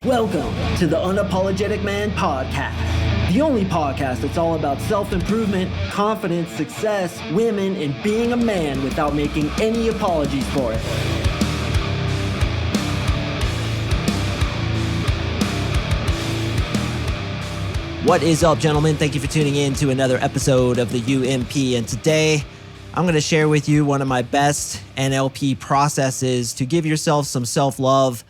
Welcome to the Unapologetic Man Podcast, the only podcast that's all about self-improvement, confidence, success, women, and being a man without making any apologies for it. What is up, gentlemen? Thank you for tuning in to another episode of the UMP, and today I'm going to share with you one of my best NLP processes to give yourself some self-love,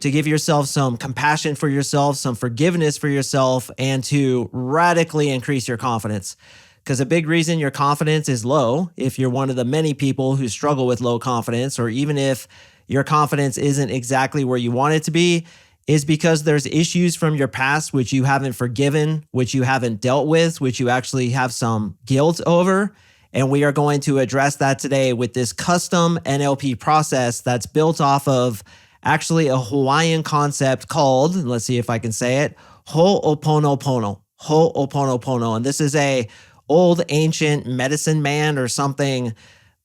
to give yourself some compassion for yourself, some forgiveness for yourself, and to radically increase your confidence. Because a big reason your confidence is low, if you're one of the many people who struggle with low confidence, or even if your confidence isn't exactly where you want it to be, is because there's issues from your past which you haven't forgiven, which you haven't dealt with, which you actually have some guilt over. And we are going to address that today with this custom NLP process that's built off of actually a Hawaiian concept called, let's see if I can say it, Ho'oponopono. Ho'oponopono. And this is a old ancient medicine man or something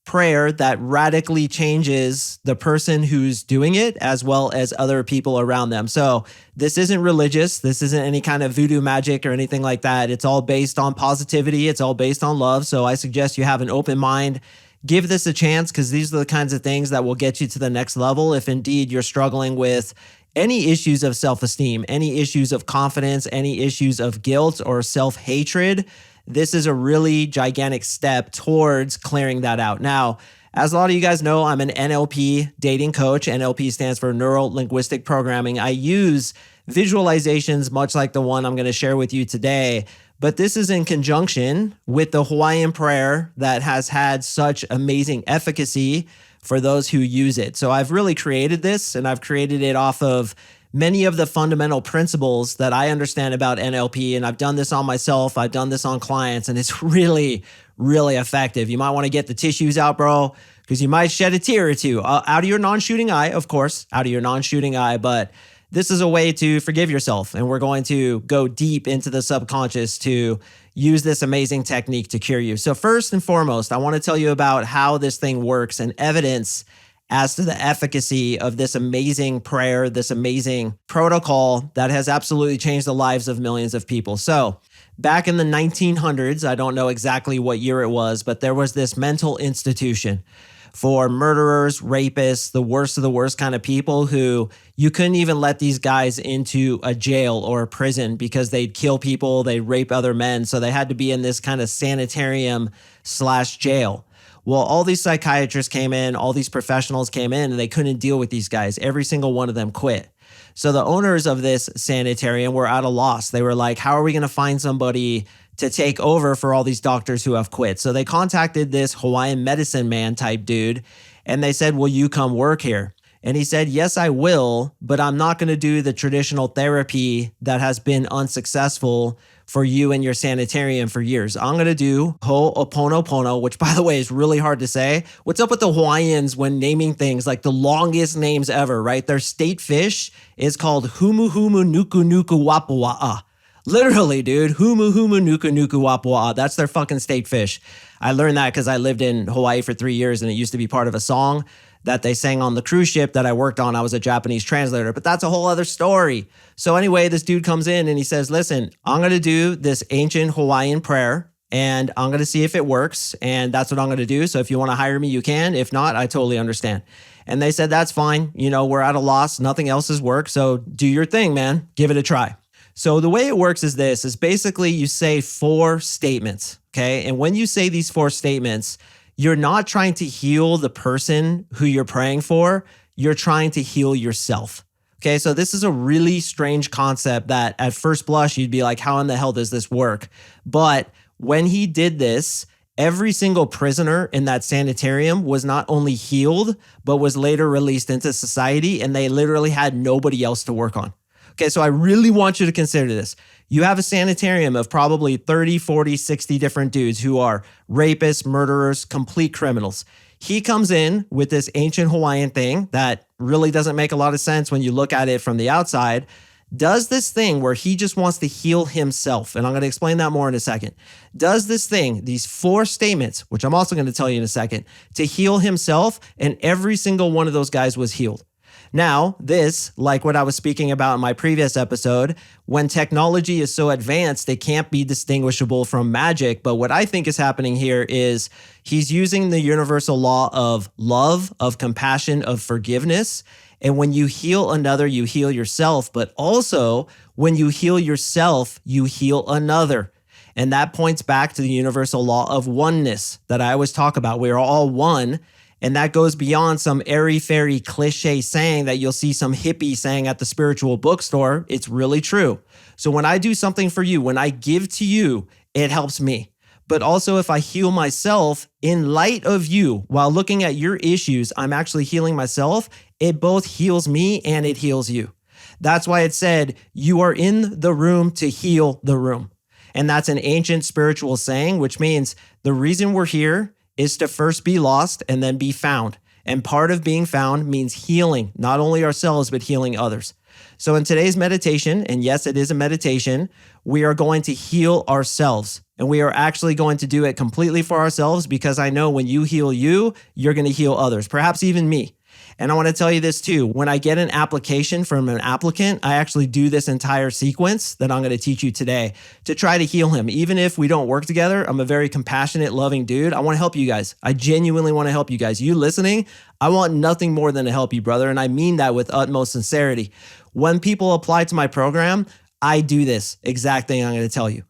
prayer that radically changes the person who's doing it as well as other people around them. So this isn't religious. This isn't any kind of voodoo magic or anything like that. It's all based on positivity. It's all based on love. So I suggest you have an open mind. Give this a chance, because these are the kinds of things that will get you to the next level if indeed you're struggling with any issues of self-esteem, any issues of confidence, any issues of guilt or self-hatred. This is a really gigantic step towards clearing that out. Now, as a lot of you guys know, I'm an NLP dating coach. NLP stands for Neural Linguistic Programming. I use visualizations much like the one I'm going to share with you today, but this is in conjunction with the Hawaiian prayer that has had such amazing efficacy for those who use it. So I've really created this, and I've created it off of many of the fundamental principles that I understand about NLP, and I've done this on myself, I've done this on clients, and it's really, really effective. You might want to get the tissues out, bro, because you might shed a tear or two out of your non-shooting eye, of course, out of your non-shooting eye, but this is a way to forgive yourself, and we're going to go deep into the subconscious to use this amazing technique to cure you. So first and foremost, I want to tell you about how this thing works and evidence as to the efficacy of this amazing prayer, this amazing protocol that has absolutely changed the lives of millions of people. So back in the 1900s, I don't know exactly what year it was, but there was this mental institution for murderers, rapists, the worst of the worst kind of people who you couldn't even let these guys into a jail or a prison because they'd kill people, they'd rape other men. So they had to be in this kind of sanitarium/jail. Well, all these psychiatrists came in, all these professionals came in, and they couldn't deal with these guys. Every single one of them quit. So the owners of this sanitarium were at a loss. They were like, how are we going to find somebody to take over for all these doctors who have quit? So they contacted this Hawaiian medicine man type dude, and they said, will you come work here? And he said, yes, I will, but I'm not going to do the traditional therapy that has been unsuccessful for you and your sanitarium for years. I'm going to do Ho'oponopono, which by the way is really hard to say. What's up with the Hawaiians when naming things like the longest names ever, right? Their state fish is called Humu Humu Nuku Nuku Wapua'a. Literally, dude, Humu Humu Nuku Nuku Wapua'a. That's their fucking state fish. I learned that because I lived in Hawaii for 3 years, and it used to be part of a song that they sang on the cruise ship that I worked on. I was a Japanese translator, but that's a whole other story. So anyway, this dude comes in and he says, listen, I'm going to do this ancient Hawaiian prayer, and I'm going to see if it works. And that's what I'm going to do. So if you want to hire me, you can. If not, I totally understand. And they said, that's fine. You know, we're at a loss. Nothing else has worked. So do your thing, man. Give it a try. So the way it works is this, is basically you say 4 statements, okay? And when you say these 4 statements, you're not trying to heal the person who you're praying for. You're trying to heal yourself. Okay, so this is a really strange concept that at first blush, you'd be like, how in the hell does this work? But when he did this, every single prisoner in that sanitarium was not only healed, but was later released into society, and they literally had nobody else to work on. Okay, so I really want you to consider this. You have a sanitarium of probably 30, 40, 60 different dudes who are rapists, murderers, complete criminals. He comes in with this ancient Hawaiian thing that really doesn't make a lot of sense when you look at it from the outside, does this thing where he just wants to heal himself, and I'm going to explain that more in a second, does this thing, these 4 statements, which I'm also going to tell you in a second, to heal himself, and every single one of those guys was healed. Now, this, like what I was speaking about in my previous episode, when technology is so advanced, it can't be distinguishable from magic. But what I think is happening here is he's using the universal law of love, of compassion, of forgiveness. And when you heal another, you heal yourself. But also, when you heal yourself, you heal another. And that points back to the universal law of oneness that I always talk about. We are all one. And that goes beyond some airy-fairy cliche saying that you'll see some hippie saying at the spiritual bookstore. It's really true. So when I do something for you, when I give to you, it helps me. But also if I heal myself in light of you, while looking at your issues, I'm actually healing myself. It both heals me and it heals you. That's why it said, you are in the room to heal the room. And that's an ancient spiritual saying, which means the reason we're here is to first be lost and then be found. And part of being found means healing, not only ourselves, but healing others. So in today's meditation, and yes, it is a meditation, we are going to heal ourselves. And we are actually going to do it completely for ourselves because I know when you heal you, you're going to heal others, perhaps even me. And I want to tell you this too. When I get an application from an applicant, I actually do this entire sequence that I'm going to teach you today to try to heal him. Even if we don't work together, I'm a very compassionate, loving dude. I want to help you guys. I genuinely want to help you guys. You listening, I want nothing more than to help you, brother. And I mean that with utmost sincerity. When people apply to my program, I do this exact thing I'm going to tell you.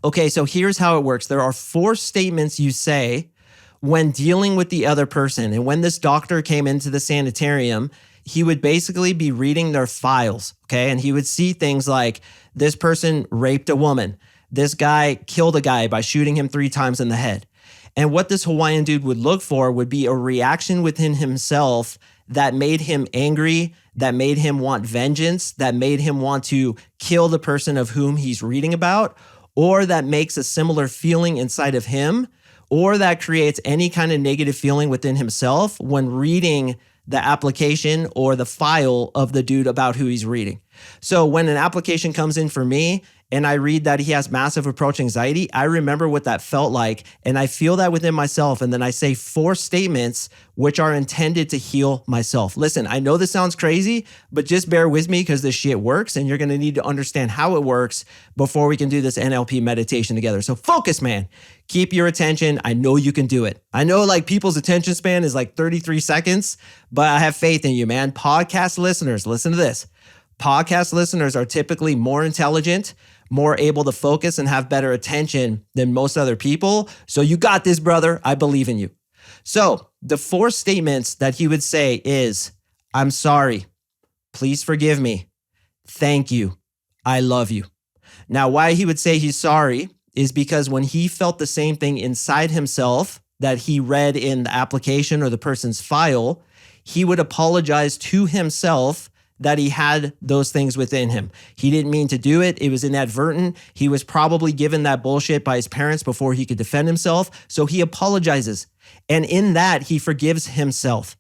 Okay, so here's how it works. There are 4 statements you say when dealing with the other person. And when this doctor came into the sanitarium, he would basically be reading their files, okay? And he would see things like, this person raped a woman. This guy killed a guy by shooting him 3 times in the head. And what this Hawaiian dude would look for would be a reaction within himself that made him angry, that made him want vengeance, that made him want to kill the person of whom he's reading about, or that makes a similar feeling inside of him, or that creates any kind of negative feeling within himself when reading the application or the file of the dude about who he's reading. So when an application comes in for me and I read that he has massive approach anxiety, I remember what that felt like and I feel that within myself. And then I say 4 statements which are intended to heal myself. Listen, I know this sounds crazy, but just bear with me because this shit works and you're going to need to understand how it works before we can do this NLP meditation together. So focus, man. Keep your attention. I know you can do it. I know like people's attention span is like 33 seconds, but I have faith in you, man. Podcast listeners, listen to this. Podcast listeners are typically more intelligent, more able to focus and have better attention than most other people. So you got this, brother. I believe in you. So the 4 statements that he would say is, I'm sorry. Please forgive me. Thank you. I love you. Now, why he would say he's sorry is because when he felt the same thing inside himself that he read in the application or the person's file, he would apologize to himself that he had those things within him. He didn't mean to do it. It was inadvertent. He was probably given that bullshit by his parents before he could defend himself. So he apologizes. And in that, he forgives himself.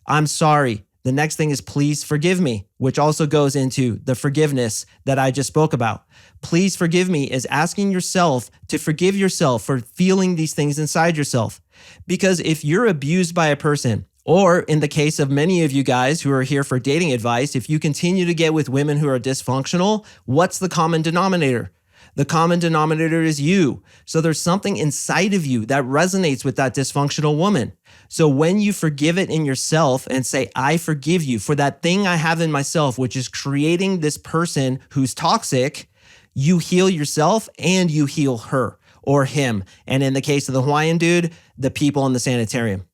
I'm sorry. The next thing is please forgive me, which also goes into the forgiveness that I just spoke about. Please forgive me is asking yourself to forgive yourself for feeling these things inside yourself. Because if you're abused by a person, or in the case of many of you guys who are here for dating advice, if you continue to get with women who are dysfunctional, what's the common denominator? The common denominator is you. So there's something inside of you that resonates with that dysfunctional woman. So when you forgive it in yourself and say, I forgive you for that thing I have in myself, which is creating this person who's toxic, you heal yourself and you heal her or him. And in the case of the Hawaiian dude, the people in the sanitarium.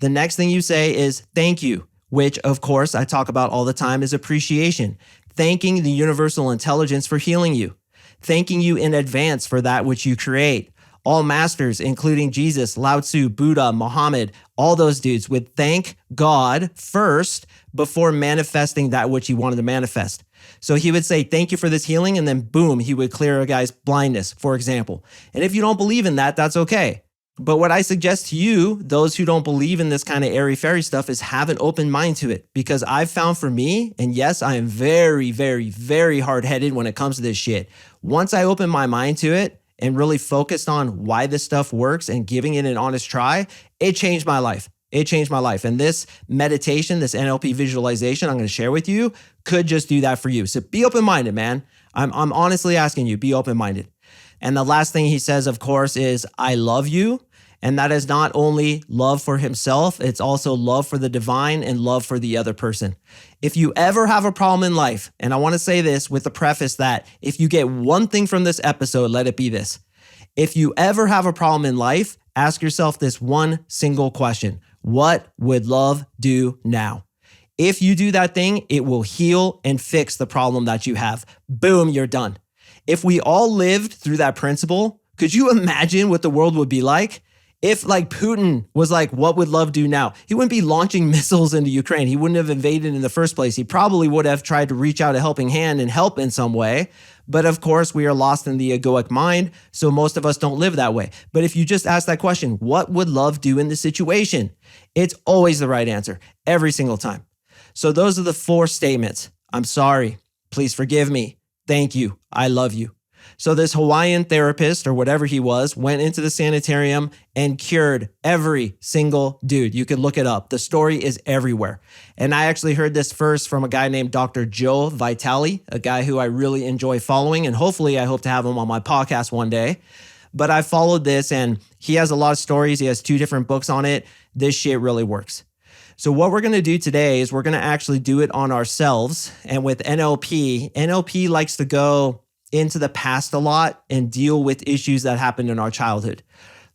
The next thing you say is thank you, which of course I talk about all the time is appreciation. Thanking the universal intelligence for healing you. Thanking you in advance for that which you create. All masters, including Jesus, Lao Tzu, Buddha, Muhammad, all those dudes would thank God first before manifesting that which he wanted to manifest. So he would say, thank you for this healing. And then boom, he would clear a guy's blindness, for example. And if you don't believe in that, that's okay. But what I suggest to you, those who don't believe in this kind of airy-fairy stuff, is have an open mind to it. Because I've found for me, and yes, I am very, very, very hard-headed when it comes to this shit. Once I open my mind to it and really focused on why this stuff works and giving it an honest try, it changed my life. It changed my life. And this meditation, this NLP visualization I'm going to share with you could just do that for you. So be open-minded, man. I'm honestly asking you, be open-minded. And the last thing he says, of course, is I love you. And that is not only love for himself, it's also love for the divine and love for the other person. If you ever have a problem in life, and I want to say this with the preface that if you get one thing from this episode, let it be this. If you ever have a problem in life, ask yourself this one single question. What would love do now? If you do that thing, it will heal and fix the problem that you have. Boom, you're done. If we all lived through that principle, could you imagine what the world would be like? If like Putin was like, what would love do now? He wouldn't be launching missiles into Ukraine. He wouldn't have invaded in the first place. He probably would have tried to reach out a helping hand and help in some way. But of course, we are lost in the egoic mind, so most of us don't live that way. But if you just ask that question, what would love do in this situation? It's always the right answer, every single time. So those are the 4 statements. I'm sorry. Please forgive me. Thank you. I love you. So this Hawaiian therapist or whatever he was went into the sanitarium and cured every single dude. You could look it up. The story is everywhere. And I actually heard this first from a guy named Dr. Joe Vitale, a guy who I really enjoy following. And hopefully I hope to have him on my podcast one day. But I followed this and he has a lot of stories. He has 2 different books on it. This shit really works. So what we're going to do today is we're going to actually do it on ourselves. And with NLP likes to go into the past a lot and deal with issues that happened in our childhood.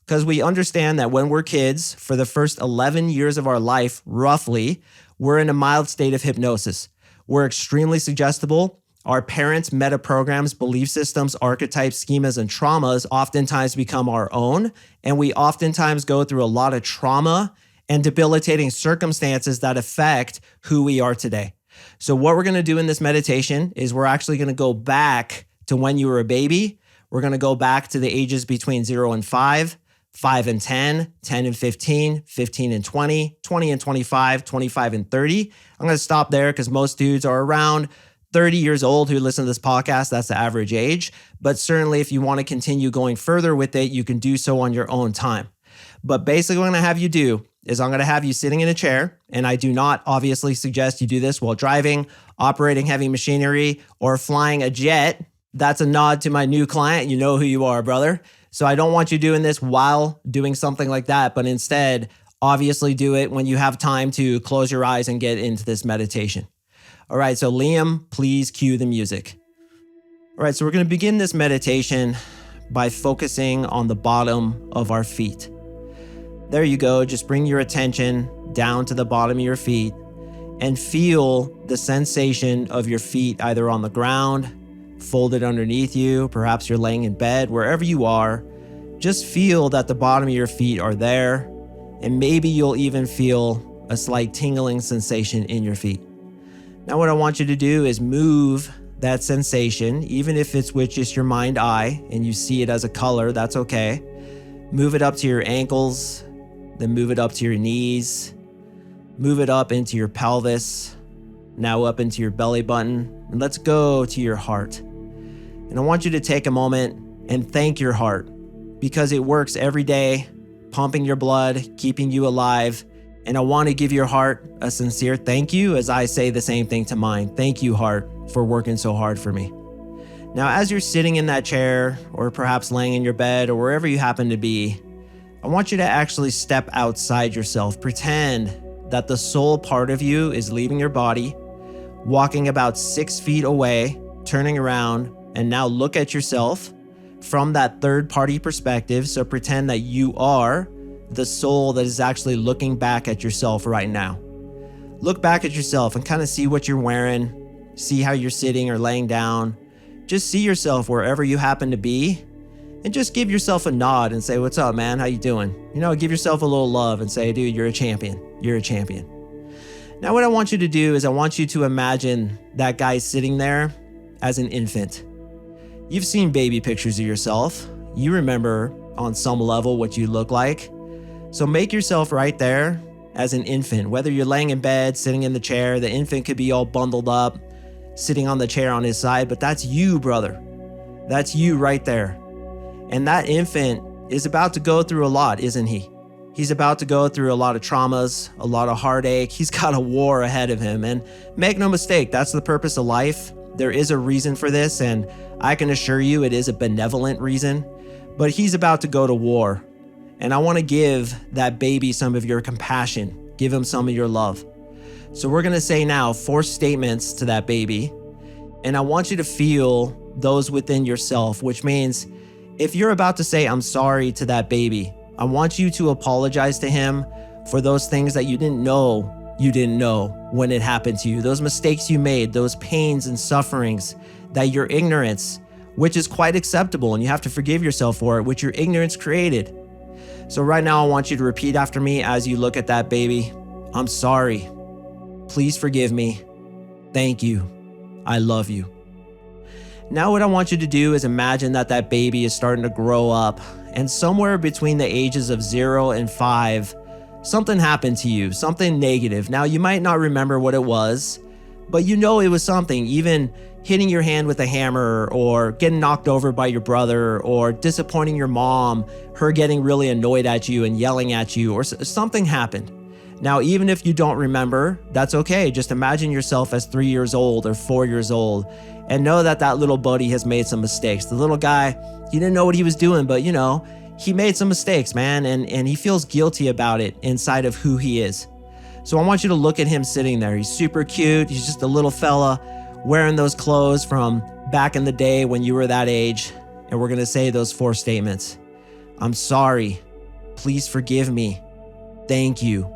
Because we understand that when we're kids, for the first 11 years of our life, roughly, we're in a mild state of hypnosis. We're extremely suggestible. Our parents' meta programs, belief systems, archetypes, schemas, and traumas oftentimes become our own. And we oftentimes go through a lot of trauma and debilitating circumstances that affect who we are today. So what we're going to do in this meditation is we're actually going to go back to when you were a baby. We're going to go back to the ages between 0 and 5, 5 and 10, 10 and 15, 15 and 20, 20 and 25, 25 and 30. I'm going to stop there because most dudes are around 30 years old who listen to this podcast. That's the average age. But certainly if you want to continue going further with it, you can do so on your own time. But basically what I'm going to have you do is I'm going to have you sitting in a chair, and I do not obviously suggest you do this while driving, operating heavy machinery, or flying a jet. That's a nod to my new client. You know who you are, brother. So I don't want you doing this while doing something like that, but instead, obviously do it when you have time to close your eyes and get into this meditation. All right, so Liam, please cue the music. All right, so we're going to begin this meditation by focusing on the bottom of our feet. There you go. Just bring your attention down to the bottom of your feet and feel the sensation of your feet either on the ground, folded underneath you, perhaps you're laying in bed, wherever you are. Just feel that the bottom of your feet are there, and maybe you'll even feel a slight tingling sensation in your feet. Now what I want you to do is move that sensation, even if it's with just your mind eye and you see it as a color, that's okay. Move it up to your ankles, then move it up to your knees, move it up into your pelvis, now up into your belly button, and let's go to your heart. And I want you to take a moment and thank your heart because it works every day, pumping your blood, keeping you alive. And I want to give your heart a sincere thank you as I say the same thing to mine. Thank you, heart, for working so hard for me. Now, as you're sitting in that chair or perhaps laying in your bed or wherever you happen to be, I want you to actually step outside yourself. Pretend that the soul part of you is leaving your body, walking about 6 feet away, turning around, and now look at yourself from that third-party perspective. So pretend that you are the soul that is actually looking back at yourself right now. Look back at yourself and kind of see what you're wearing, see how you're sitting or laying down. Just see yourself wherever you happen to be, and just give yourself a nod and say, "What's up, man? How you doing?" Give yourself a little love and say, "Dude, you're a champion. You're a champion." Now what I want you to do is I want you to imagine that guy sitting there as an infant. You've seen baby pictures of yourself. You remember on some level what you look like. So make yourself right there as an infant. Whether you're laying in bed, sitting in the chair, the infant could be all bundled up, sitting on the chair on his side, but that's you, brother. That's you right there. And that infant is about to go through a lot, isn't he? He's about to go through a lot of traumas, a lot of heartache. He's got a war ahead of him. And make no mistake, that's the purpose of life. There is a reason for this, and I can assure you it is a benevolent reason. But he's about to go to war. And I want to give that baby some of your compassion. Give him some of your love. So we're going to say now 4 statements to that baby. And I want you to feel those within yourself, which means if you're about to say, I'm sorry to that baby, I want you to apologize to him for those things that you didn't know when it happened to you, those mistakes you made, those pains and sufferings, that your ignorance, which is quite acceptable, and you have to forgive yourself for it, which your ignorance created. So right now, I want you to repeat after me as you look at that baby. I'm sorry. Please forgive me. Thank you. I love you. Now what I want you to do is imagine that that baby is starting to grow up, and somewhere between the ages of 0 and 5, something happened to you, something negative. Now you might not remember what it was, but you know it was something, even hitting your hand with a hammer, or getting knocked over by your brother, or disappointing your mom, her getting really annoyed at you and yelling at you, or something happened. Now, even if you don't remember, that's okay. Just imagine yourself as 3 years old or 4 years old, and know that that little buddy has made some mistakes. The little guy, he didn't know what he was doing, but he made some mistakes, man, and he feels guilty about it inside of who he is. So I want you to look at him sitting there. He's super cute. He's just a little fella wearing those clothes from back in the day when you were that age. And we're going to say those 4 statements. I'm sorry. Please forgive me. Thank you.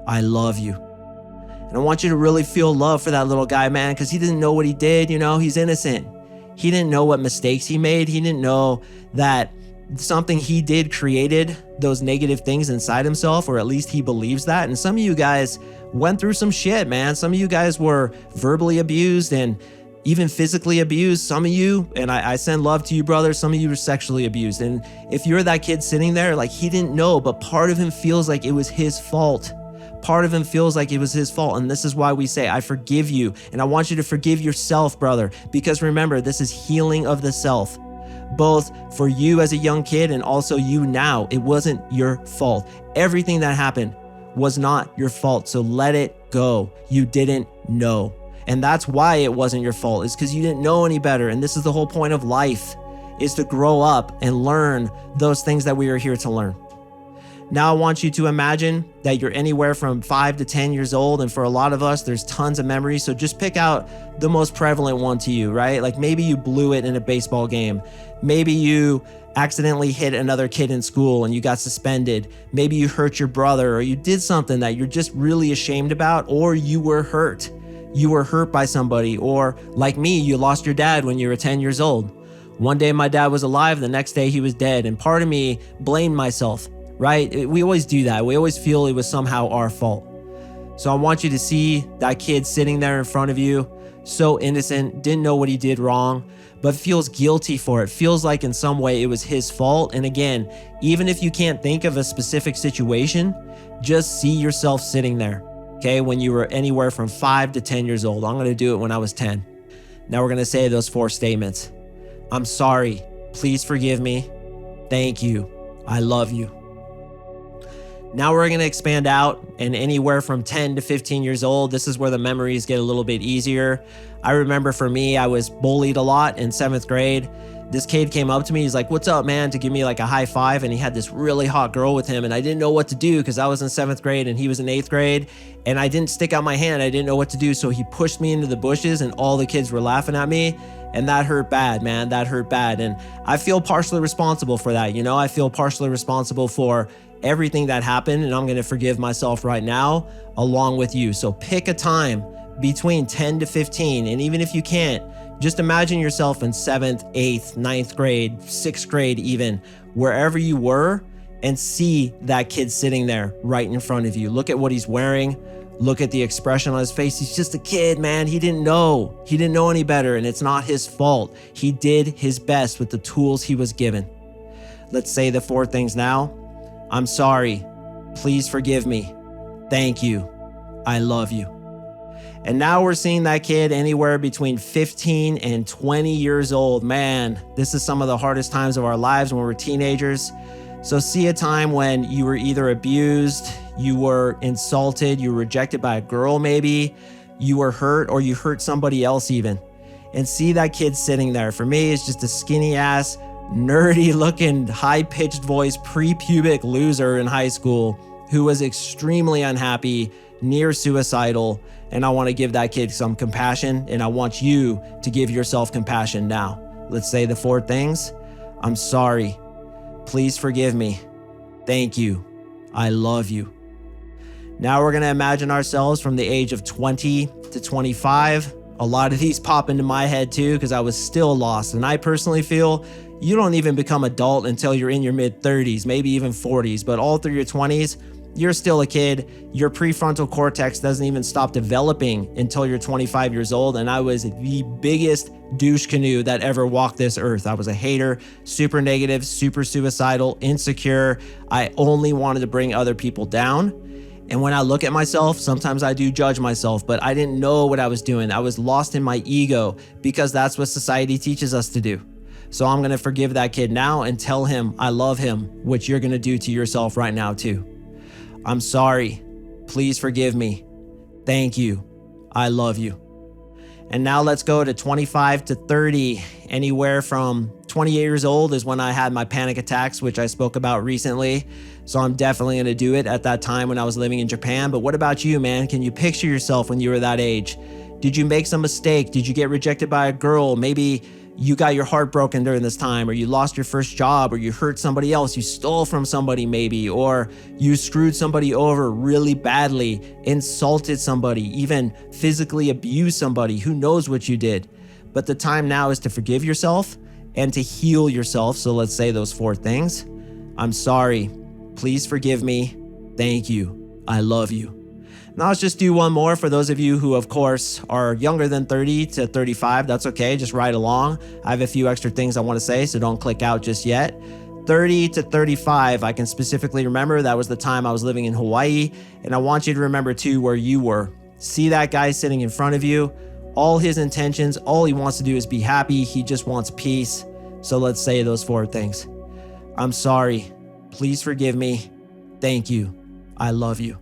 I love you. And I want you to really feel love for that little guy, man, because he didn't know what he did. He's innocent. He didn't know what mistakes he made. He didn't know that something he did created those negative things inside himself, or at least he believes that. And some of you guys went through some shit, man. Some of you guys were verbally abused and even physically abused. Some of you, and I send love to you, brother, some of you were sexually abused. And if you're that kid sitting there, like, he didn't know, but part of him feels like it was his fault. Part of him feels like it was his fault. And this is why we say, I forgive you. And I want you to forgive yourself, brother, because remember, this is healing of the self, both for you as a young kid and also you now. It wasn't your fault. Everything that happened was not your fault. So let it go. You didn't know. And that's why it wasn't your fault, is because you didn't know any better. And this is the whole point of life, is to grow up and learn those things that we are here to learn. Now I want you to imagine that you're anywhere from 5 to 10 years old. And for a lot of us, there's tons of memories. So just pick out the most prevalent one to you, right? Like maybe you blew it in a baseball game. Maybe you accidentally hit another kid in school and you got suspended. Maybe you hurt your brother, or you did something that you're just really ashamed about, or you were hurt. You were hurt by somebody, or like me, you lost your dad when you were 10 years old. One day my dad was alive, the next day he was dead. And part of me blamed myself. Right? We always do that. We always feel it was somehow our fault. So I want you to see that kid sitting there in front of you, so innocent, didn't know what he did wrong, but feels guilty for it. Feels like in some way it was his fault. And again, even if you can't think of a specific situation, just see yourself sitting there, okay? When you were anywhere from 5 to 10 years old. I'm going to do it when I was 10. Now we're going to say those 4 statements. I'm sorry. Please forgive me. Thank you. I love you. Now we're going to expand out, and anywhere from 10 to 15 years old, this is where the memories get a little bit easier. I remember for me, I was bullied a lot in 7th grade. This kid came up to me. He's like, "What's up, man?" to give me like a high five. And he had this really hot girl with him. And I didn't know what to do because I was in 7th grade and he was in 8th grade. And I didn't stick out my hand. I didn't know what to do. So he pushed me into the bushes and all the kids were laughing at me. And that hurt bad, man. That hurt bad. And I feel partially responsible for that. I feel partially responsible for everything that happened. And I'm going to forgive myself right now along with you. So pick a time between 10 to 15. And even if you can't, just imagine yourself in 7th, 8th, 9th grade, 6th grade, even wherever you were, and see that kid sitting there right in front of you. Look at what he's wearing. Look at the expression on his face. He's just a kid, man. He didn't know. He didn't know any better, and it's not his fault. He did his best with the tools he was given. Let's say the 4 things now. I'm sorry. Please forgive me. Thank you. I love you. And now we're seeing that kid anywhere between 15 and 20 years old. Man, this is some of the hardest times of our lives when we're teenagers. So see a time when you were either abused, you were insulted, you were rejected by a girl maybe, you were hurt, or you hurt somebody else even. And see that kid sitting there. For me, it's just a skinny ass, nerdy looking, high pitched voice, pre-pubic loser in high school who was extremely unhappy, near suicidal. And I want to give that kid some compassion, and I want you to give yourself compassion now. Let's say the 4 things. I'm sorry. Please forgive me. Thank you. I love you. Now we're going to imagine ourselves from the age of 20 to 25. A lot of these pop into my head too, because I was still lost. And I personally feel you don't even become adult until you're in your mid 30s, maybe even 40s, but all through your 20s, you're still a kid. Your prefrontal cortex doesn't even stop developing until you're 25 years old. And I was the biggest douche canoe that ever walked this earth. I was a hater, super negative, super suicidal, insecure. I only wanted to bring other people down. And when I look at myself, sometimes I do judge myself, but I didn't know what I was doing. I was lost in my ego because that's what society teaches us to do. So I'm going to forgive that kid now and tell him I love him, which you're going to do to yourself right now too. I'm sorry. Please forgive me. Thank you. I love you. And now let's go to 25 to 30. Anywhere from 28 years old is when I had my panic attacks, which I spoke about recently. So I'm definitely going to do it at that time when I was living in Japan. But what about you, man? Can you picture yourself when you were that age? Did you make some mistake? Did you get rejected by a girl? Maybe you got your heart broken during this time, or you lost your first job, or you hurt somebody else, you stole from somebody maybe, or you screwed somebody over really badly, insulted somebody, even physically abused somebody. Who knows what you did? But the time now is to forgive yourself and to heal yourself. So let's say those 4 things. I'm sorry. Please forgive me. Thank you. I love you. Now let's just do one more for those of you who, of course, are younger than 30 to 35. That's okay. Just ride along. I have a few extra things I want to say, so don't click out just yet. 30 to 35, I can specifically remember that was the time I was living in Hawaii. And I want you to remember too where you were. See that guy sitting in front of you. All his intentions, all he wants to do is be happy. He just wants peace. So let's say those 4 things. I'm sorry. Please forgive me. Thank you. I love you.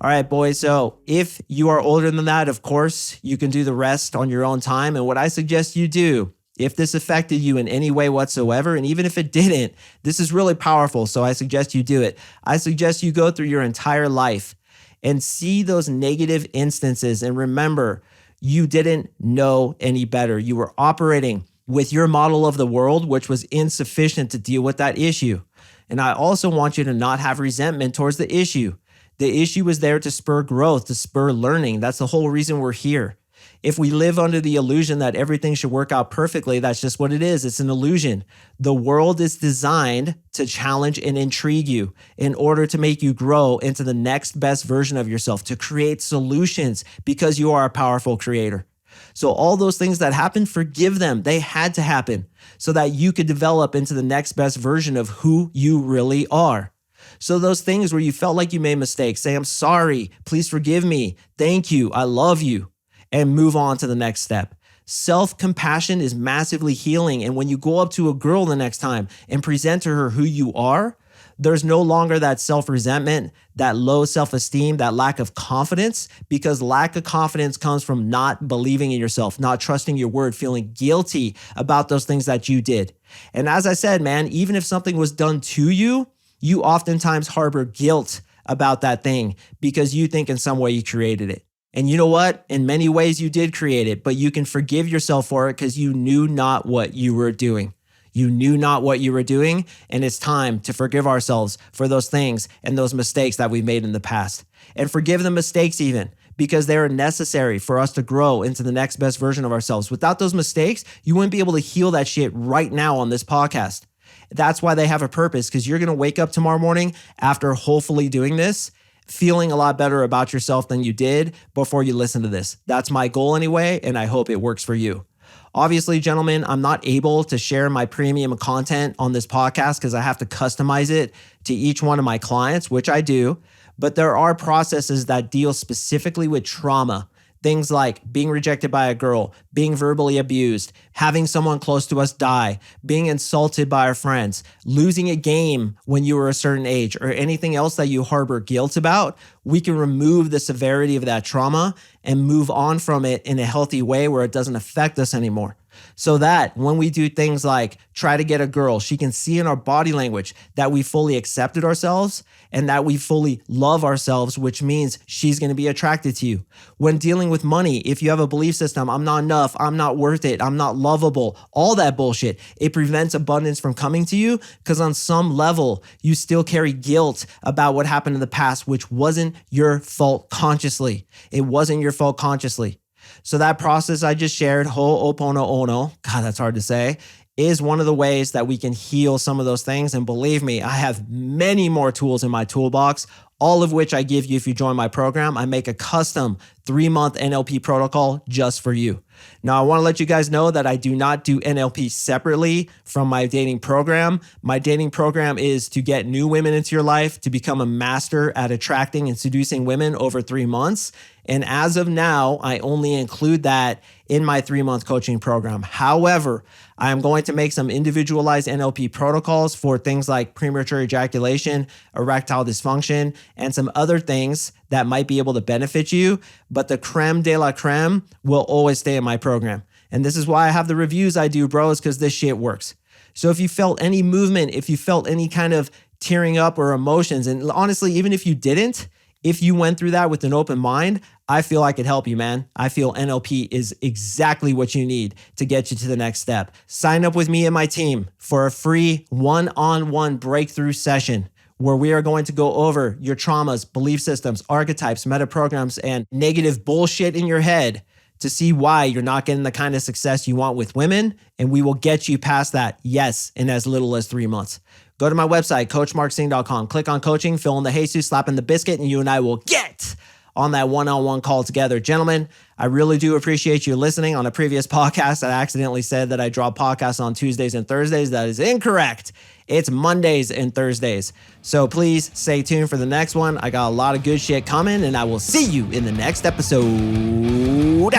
All right, boys. So if you are older than that, of course, you can do the rest on your own time. And what I suggest you do, if this affected you in any way whatsoever, and even if it didn't, this is really powerful. So I suggest you do it. I suggest you go through your entire life and see those negative instances. And remember, you didn't know any better. You were operating with your model of the world, which was insufficient to deal with that issue. And I also want you to not have resentment towards the issue. The issue was there to spur growth, to spur learning. That's the whole reason we're here. If we live under the illusion that everything should work out perfectly, that's just what it is. It's an illusion. The world is designed to challenge and intrigue you in order to make you grow into the next best version of yourself, to create solutions because you are a powerful creator. So all those things that happened, forgive them. They had to happen so that you could develop into the next best version of who you really are. So those things where you felt like you made mistakes, say, I'm sorry, please forgive me, thank you, I love you, and move on to the next step. Self-compassion is massively healing. And when you go up to a girl the next time and present to her who you are, there's no longer that self-resentment, that low self-esteem, that lack of confidence, because lack of confidence comes from not believing in yourself, not trusting your word, feeling guilty about those things that you did. And as I said, man, even if something was done to you, you oftentimes harbor guilt about that thing because you think in some way you created it. And you know what? In many ways you did create it, but you can forgive yourself for it because you knew not what you were doing. You knew not what you were doing, and it's time to forgive ourselves for those things and those mistakes that we've made in the past. And forgive the mistakes even, because they are necessary for us to grow into the next best version of ourselves. Without those mistakes, you wouldn't be able to heal that shit right now on this podcast. That's why they have a purpose, because you're going to wake up tomorrow morning after hopefully doing this, feeling a lot better about yourself than you did before you listen to this. That's my goal anyway, and I hope it works for you. Obviously, gentlemen, I'm not able to share my premium content on this podcast because I have to customize it to each one of my clients, which I do. But there are processes that deal specifically with trauma Things like being rejected by a girl, being verbally abused, having someone close to us die, being insulted by our friends, losing a game when you were a certain age, or anything else that you harbor guilt about, we can remove the severity of that trauma and move on from it in a healthy way where it doesn't affect us anymore. So that when we do things like try to get a girl, she can see in our body language that we fully accepted ourselves and that we fully love ourselves, which means she's going to be attracted to you. When dealing with money, if you have a belief system, I'm not enough, I'm not worth it, I'm not lovable, all that bullshit, it prevents abundance from coming to you because on some level, you still carry guilt about what happened in the past, which wasn't your fault consciously. It wasn't your fault consciously. So that process I just shared, Ho'oponopono, God, that's hard to say, is one of the ways that we can heal some of those things. And believe me, I have many more tools in my toolbox, all of which I give you if you join my program. I make a custom 3-month NLP protocol just for you. Now, I want to let you guys know that I do not do NLP separately from my dating program. My dating program is to get new women into your life, to become a master at attracting and seducing women over 3 months. And as of now, I only include that in my 3-month coaching program. However, I am going to make some individualized NLP protocols for things like premature ejaculation, erectile dysfunction, and some other things that might be able to benefit you. But the creme de la creme will always stay in my program. And this is why I have the reviews I do, bros, because this shit works. So if you felt any movement, if you felt any kind of tearing up or emotions, and honestly, even if you didn't, if you went through that with an open mind, I feel I could help you, man. I feel NLP is exactly what you need to get you to the next step. Sign up with me and my team for a free one-on-one breakthrough session where we are going to go over your traumas, belief systems, archetypes, meta programs, and negative bullshit in your head to see why you're not getting the kind of success you want with women. And we will get you past that, yes, in as little as 3 months. Go to my website, CoachMarkSing.com. Click on coaching, fill in the Jesus, slap in the biscuit, and you and I will get on that one-on-one call together. Gentlemen, I really do appreciate you listening. On a previous podcast, I accidentally said that I drop podcasts on Tuesdays and Thursdays. That is incorrect. It's Mondays and Thursdays. So please stay tuned for the next one. I got a lot of good shit coming, and I will see you in the next episode.